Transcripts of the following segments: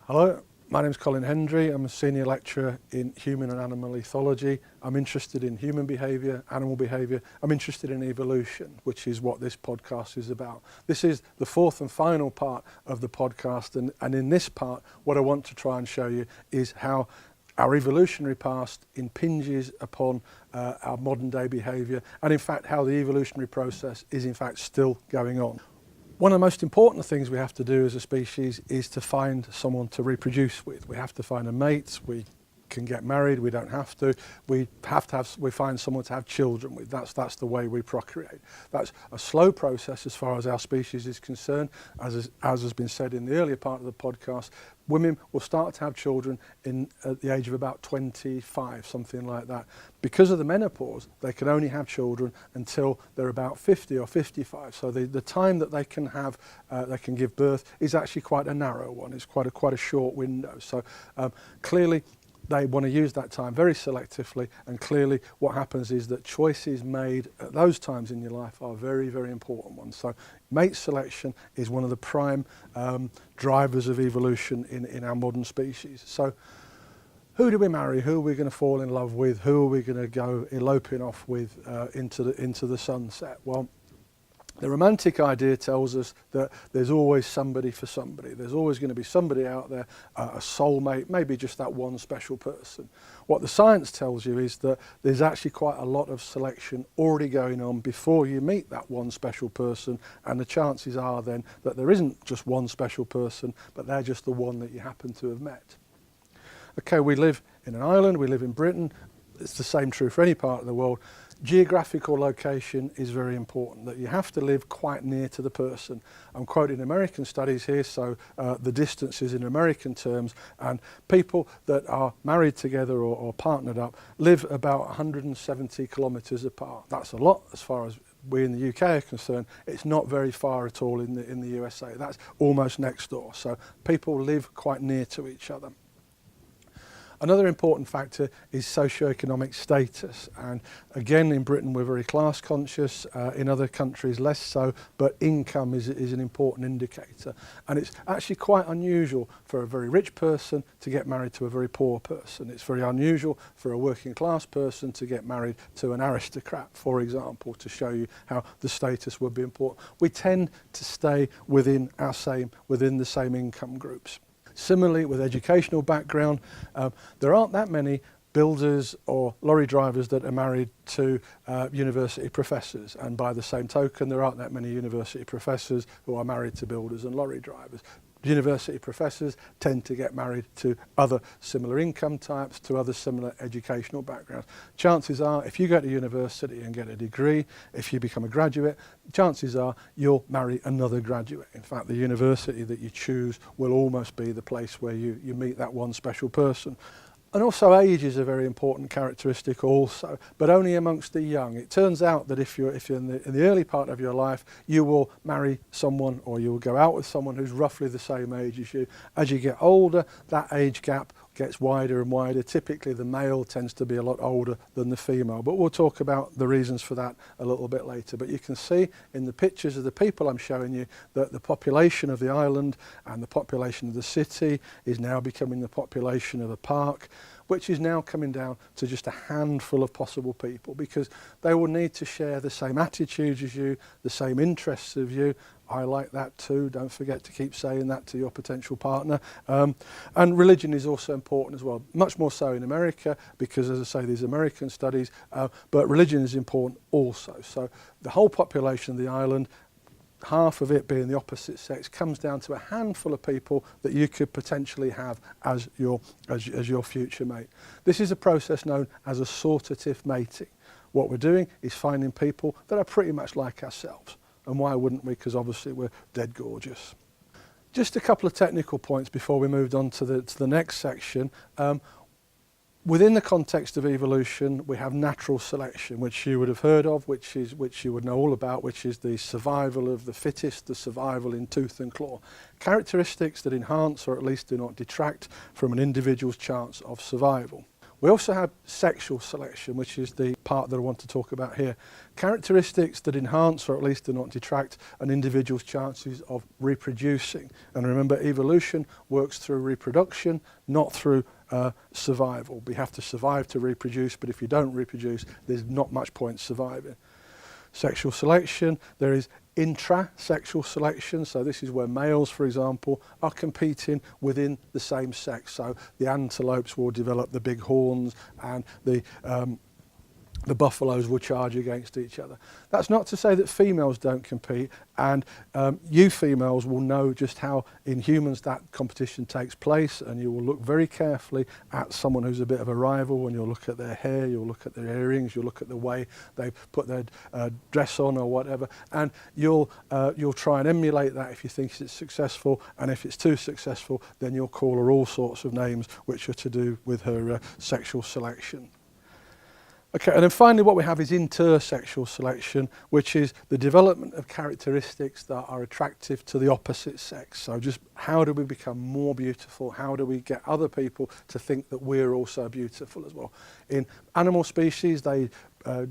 Hello, my name is Colin Hendry. I'm a senior lecturer in human and animal ethology. I'm interested in human behaviour, animal behaviour. I'm interested in evolution, which is what this podcast is about. This is the fourth and final part of the podcast, and in this part, what I want to try and show you is how our evolutionary past impinges upon our modern day behaviour, and in fact how the evolutionary process is in fact still going on. One of the most important things we have to do as a species is to find someone to reproduce with. We have to find a mate. We can get married. We don't have to. We find someone to have children with. That's the way we procreate. That's a slow process as far as our species is concerned. As has been said in the earlier part of the podcast, women will start to have children at the age of about 25, something like that. Because of the menopause, they can only have children until they're about 50 or 55. So the time that they can give birth is actually quite a narrow one. It's quite a short window. So clearly, they want to use that time very selectively, and clearly what happens is that choices made at those times in your life are very, very important ones. So mate selection is one of the prime drivers of evolution in our modern species. So who do we marry? Who are we going to fall in love with? Who are we going to go eloping off with into the sunset? Well, the romantic idea tells us that there's always somebody for somebody. There's always going to be somebody out there, a soulmate, maybe just that one special person. What the science tells you is that there's actually quite a lot of selection already going on before you meet that one special person, and the chances are then that there isn't just one special person, but they're just the one that you happen to have met. Okay, we live in an island, we live in Britain. It's the same true for any part of the world. Geographical location is very important, that you have to live quite near to the person. I'm quoting American studies here, so the distances in American terms, and people that are married together or partnered up live about 170 kilometres apart. That's a lot as far as we in the UK are concerned. It's not very far at all in the USA. That's almost next door. So people live quite near to each other. Another important factor is socioeconomic status, and again in Britain we're very class conscious, in other countries less so, but income is an important indicator, and it's actually quite unusual for a very rich person to get married to a very poor person. It's very unusual for a working class person to get married to an aristocrat, for example, to show you how the status would be important. We tend to stay within the same income groups. Similarly, with educational background, there aren't that many builders or lorry drivers that are married to university professors, and by the same token, there aren't that many university professors who are married to builders and lorry drivers. University professors tend to get married to other similar income types, to other similar educational backgrounds. Chances are, if you go to university and get a degree, if you become a graduate, chances are you'll marry another graduate. In fact, the university that you choose will almost be the place where you meet that one special person. And also age is a very important characteristic also, but only amongst the young. It turns out that if you're in the early part of your life, you will marry someone, or you will go out with someone who's roughly the same age as you. As you get older, that age gap gets wider and wider. Typically the male tends to be a lot older than the female, but we'll talk about the reasons for that a little bit later. But you can see in the pictures of the people I'm showing you that the population of the island and the population of the city is now becoming the population of a park, which is now coming down to just a handful of possible people, because they will need to share the same attitudes as you, the same interests of you. I like that too. Don't forget to keep saying that to your potential partner. And religion is also important as well, much more so in America, because as I say, these American studies, but religion is important also. So the whole population of the island, half of it being the opposite sex, comes down to a handful of people that you could potentially have as your future mate. This is a process known as assortative mating. What we're doing is finding people that are pretty much like ourselves. And why wouldn't we? Because obviously we're dead gorgeous. Just a couple of technical points before we moved on to the next section. Within the context of evolution, we have natural selection, which you would have heard of, which you would know all about, which is the survival of the fittest, the survival in tooth and claw. Characteristics that enhance or at least do not detract from an individual's chance of survival. We also have sexual selection, which is the part that I want to talk about here. Characteristics that enhance, or at least do not detract, an individual's chances of reproducing. And remember, evolution works through reproduction, not through survival. We have to survive to reproduce, but if you don't reproduce, there's not much point surviving. Sexual selection, there is intra-sexual selection, so this is where males, for example, are competing within the same sex. So the antelopes will develop the big horns, and the buffaloes will charge against each other. That's not to say that females don't compete, and you females will know just how in humans that competition takes place, and you will look very carefully at someone who's a bit of a rival, and you'll look at their hair, you'll look at their earrings, you'll look at the way they put their dress on or whatever, and you'll try and emulate that if you think it's successful, and if it's too successful, then you'll call her all sorts of names which are to do with her sexual selection. Okay, and then finally what we have is intersexual selection, which is the development of characteristics that are attractive to the opposite sex. So just how do we become more beautiful? How do we get other people to think that we're also beautiful as well? In animal species, they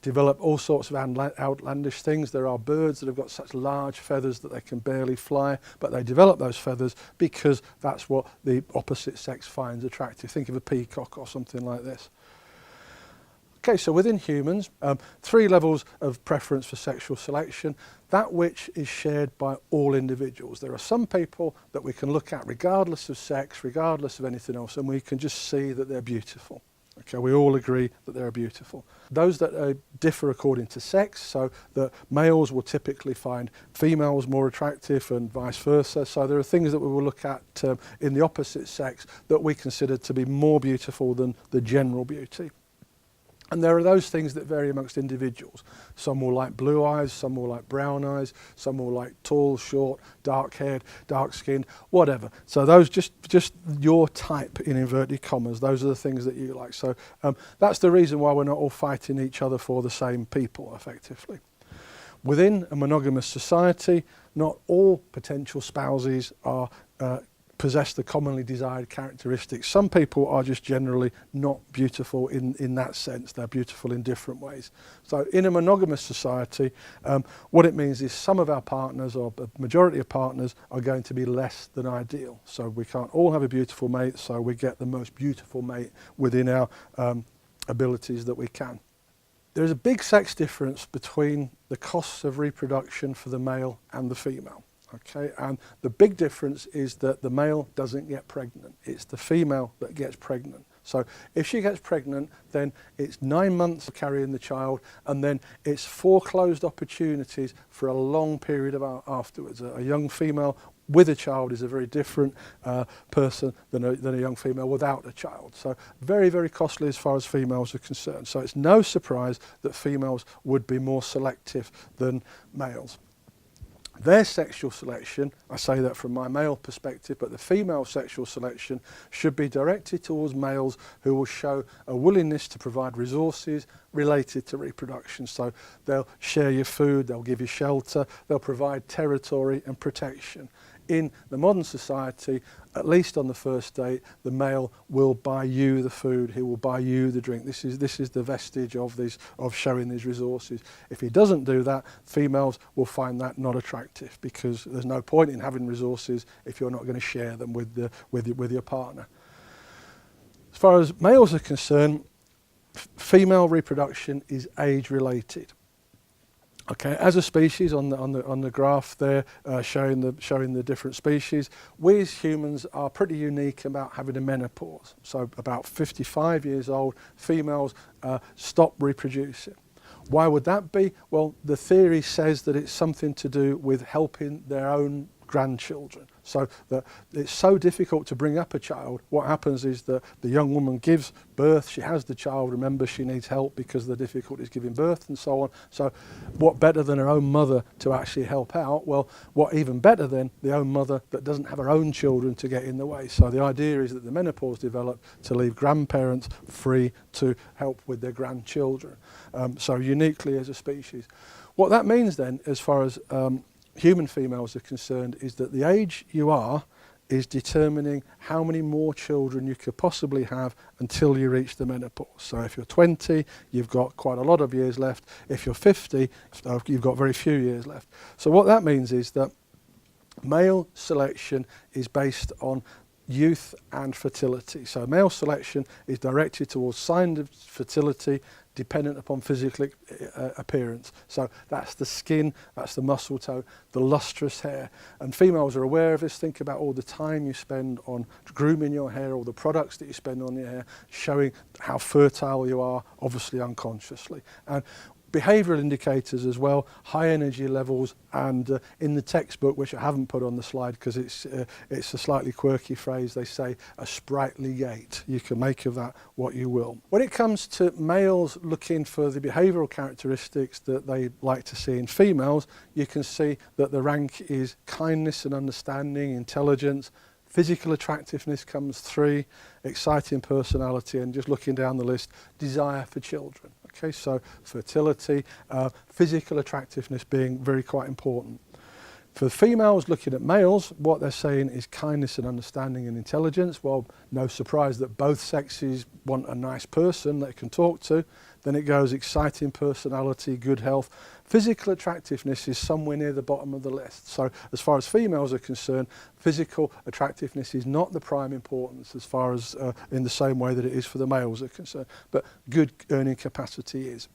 develop all sorts of outlandish things. There are birds that have got such large feathers that they can barely fly, but they develop those feathers because that's what the opposite sex finds attractive. Think of a peacock or something like this. Okay, so within humans, 3 levels of preference for sexual selection, that which is shared by all individuals. There are some people that we can look at regardless of sex, regardless of anything else, and we can just see that they're beautiful. Okay, we all agree that they're beautiful. Those that differ according to sex, so that males will typically find females more attractive and vice versa. So there are things that we will look at in the opposite sex that we consider to be more beautiful than the general beauty. And there are those things that vary amongst individuals. Some will like blue eyes, some will like brown eyes, some will like tall, short, dark-haired, dark-skinned, whatever. So those just your type, in inverted commas, those are the things that you like. So that's the reason why we're not all fighting each other for the same people, effectively. Within a monogamous society, not all potential spouses are possess the commonly desired characteristics. Some people are just generally not beautiful in that sense. They're beautiful in different ways. So in a monogamous society, what it means is some of our partners, or the majority of partners, are going to be less than ideal. So we can't all have a beautiful mate, so we get the most beautiful mate within our abilities that we can. There's a big sex difference between the costs of reproduction for the male and the female. Okay, and the big difference is that the male doesn't get pregnant. It's the female that gets pregnant. So if she gets pregnant, then it's 9 months of carrying the child, and then it's foreclosed opportunities for a long period of afterwards. A young female with a child is a very different person than a young female without a child. So very, very costly as far as females are concerned. So it's no surprise that females would be more selective than males. Their sexual selection, I say that from my male perspective, but the female sexual selection should be directed towards males who will show a willingness to provide resources related to reproduction. So they'll share your food, they'll give you shelter, they'll provide territory and protection. In the modern society, at least on the first date, the male will buy you the food, he will buy you the drink. This is the vestige of showing these resources. If he doesn't do that, females will find that not attractive, because there's no point in having resources if you're not going to share them with your partner. As far as males are concerned, female reproduction is age related. Okay, as a species, on the graph there, showing the different species, we as humans are pretty unique about having a menopause. So about 55 years old, females stop reproducing. Why would that be? Well, the theory says that it's something to do with helping their own grandchildren. So that it's so difficult to bring up a child, what happens is that the young woman gives birth, she has the child, remember she needs help because of the difficulties giving birth and so on. So what better than her own mother to actually help out? Well, what even better than the own mother that doesn't have her own children to get in the way? So the idea is that the menopause developed to leave grandparents free to help with their grandchildren. So uniquely as a species. What that means then, as far as human females are concerned, is that the age you are is determining how many more children you could possibly have until you reach the menopause. So if you're 20, you've got quite a lot of years left. If you're 50, you've got very few years left. So what that means is that male selection is based on youth and fertility. So male selection is directed towards signs of fertility dependent upon physical appearance. So that's the skin, that's the muscle tone, the lustrous hair. And females are aware of this. Think about all the time you spend on grooming your hair, all the products that you spend on your hair, showing how fertile you are, obviously unconsciously. And behavioural indicators as well, high energy levels, and in the textbook, which I haven't put on the slide because it's a slightly quirky phrase, they say a sprightly gait. You can make of that what you will. When it comes to males looking for the behavioural characteristics that they like to see in females, you can see that the rank is kindness and understanding, intelligence, physical attractiveness comes 3, exciting personality, and just looking down the list, desire for children. Okay, so fertility, physical attractiveness being very quite important. For females looking at males, what they're saying is kindness and understanding and intelligence. Well, no surprise that both sexes want a nice person they can talk to. Then it goes exciting personality, good health. Physical attractiveness is somewhere near the bottom of the list. So as far as females are concerned, physical attractiveness is not the prime importance as far as in the same way that it is for the males are concerned. But good earning capacity is.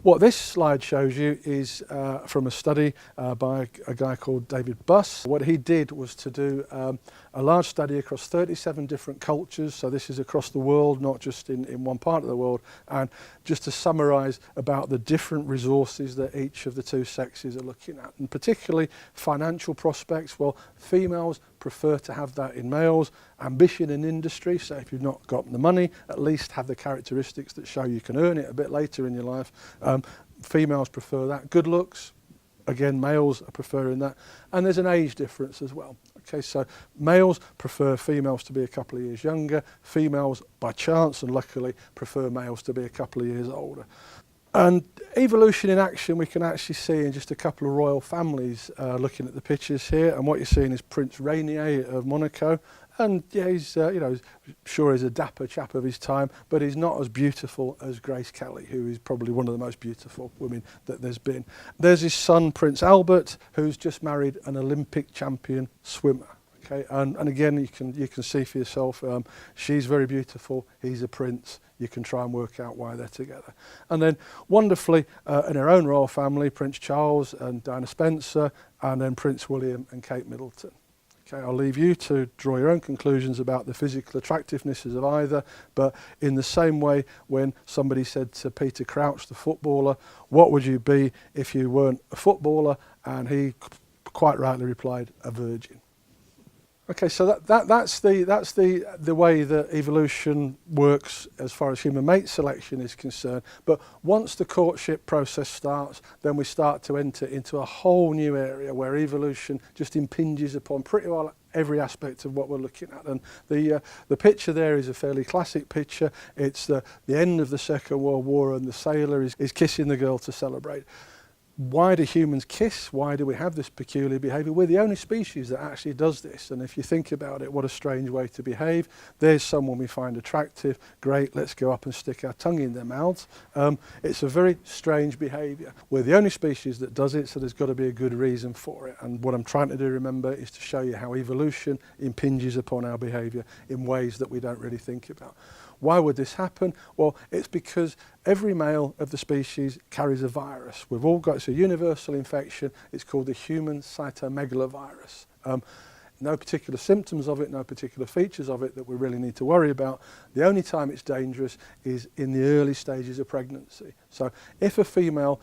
What this slide shows you is from a study by a guy called David Buss. What he did was to do a large study across 37 different cultures, so this is across the world, not just in one part of the world, and just to summarise about the different resources that each of the two sexes are looking at, and particularly financial prospects. Well, females prefer to have that in males. Ambition in industry, so if you've not got the money, at least have the characteristics that show you can earn it a bit later in your life. Females prefer that. Good looks, again, males are preferring that. And there's an age difference as well. Okay, so males prefer females to be a couple of years younger. Females, by chance and luckily, prefer males to be a couple of years older. And evolution in action we can actually see in just a couple of royal families looking at the pictures here. And what you're seeing is Prince Rainier of Monaco. And yeah, he's, you know, sure he's a dapper chap of his time, but he's not as beautiful as Grace Kelly, who is probably one of the most beautiful women that there's been. There's his son, Prince Albert, who's just married an Olympic champion swimmer. Okay, and again, you can see for yourself, she's very beautiful, he's a prince. You can try and work out why they're together. And then wonderfully, in her own royal family, Prince Charles and Diana Spencer, and then Prince William and Kate Middleton. Okay, I'll leave you to draw your own conclusions about the physical attractivenesses of either, but in the same way when somebody said to Peter Crouch, the footballer, what would you be if you weren't a footballer? And he quite rightly replied, a virgin. Okay, so that's the way that evolution works as far as human mate selection is concerned. But once the courtship process starts, then we start to enter into a whole new area where evolution just impinges upon pretty well every aspect of what we're looking at. And the picture there is a fairly classic picture. It's the end of the Second World War, and the sailor is kissing the girl to celebrate. Why do humans kiss? Why do we have this peculiar behaviour? We're the only species that actually does this. And if you think about it, what a strange way to behave. There's someone we find attractive. Great, let's go up and stick our tongue in their mouths. It's a very strange behaviour. We're the only species that does it, so there's got to be a good reason for it. And what I'm trying to do, remember, is to show you how evolution impinges upon our behaviour in ways that we don't really think about. Why would this happen? Well, it's because every male of the species carries a virus. We've all got, it's a universal infection. It's called the human cytomegalovirus. No particular symptoms of it, no particular features of it that we really need to worry about. The only time it's dangerous is in the early stages of pregnancy. So if a female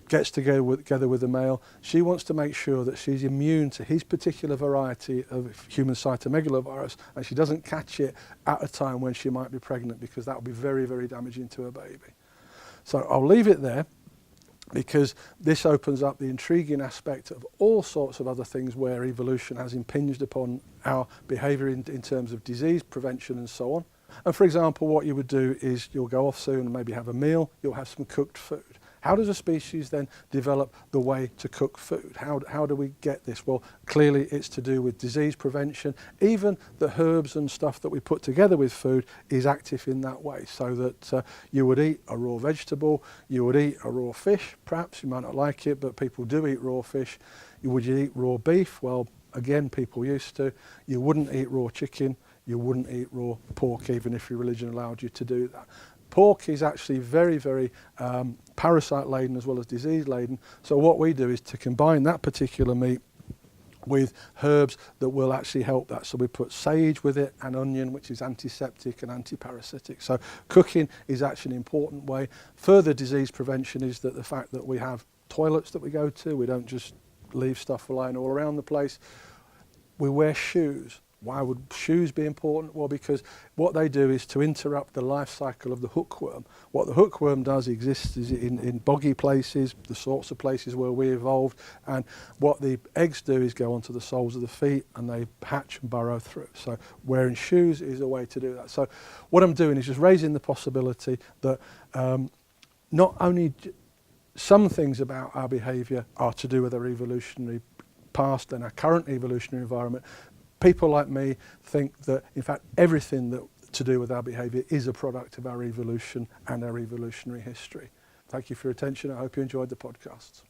gets together with a male, she wants to make sure that she's immune to his particular variety of human cytomegalovirus, and she doesn't catch it at a time when she might be pregnant, because that would be very, very damaging to her baby. So I'll leave it there, because this opens up the intriguing aspect of all sorts of other things where evolution has impinged upon our behaviour in terms of disease prevention and so on. And for example, what you would do is you'll go off soon and maybe have a meal, you'll have some cooked food. How does a species then develop the way to cook food? How do we get this? Well, clearly it's to do with disease prevention. Even the herbs and stuff that we put together with food is active in that way, so that you would eat a raw vegetable, you would eat a raw fish, perhaps you might not like it, but people do eat raw fish. Would you eat raw beef? Well, again, people used to. You wouldn't eat raw chicken, you wouldn't eat raw pork, even if your religion allowed you to do that. Pork is actually very, very parasite-laden as well as disease-laden. So what we do is to combine that particular meat with herbs that will actually help that. So we put sage with it and onion, which is antiseptic and antiparasitic. So cooking is actually an important way. Further disease prevention is that the fact that we have toilets that we go to, we don't just leave stuff lying all around the place. We wear shoes. Why would shoes be important? Well, because what they do is to interrupt the life cycle of the hookworm. What the hookworm does exists is in boggy places, the sorts of places where we evolved, and what the eggs do is go onto the soles of the feet and they hatch and burrow through. So wearing shoes is a way to do that. So what I'm doing is just raising the possibility that not only some things about our behaviour are to do with our evolutionary past and our current evolutionary environment. People like me think that, in fact, everything that to do with our behaviour is a product of our evolution and our evolutionary history. Thank you for your attention. I hope you enjoyed the podcasts.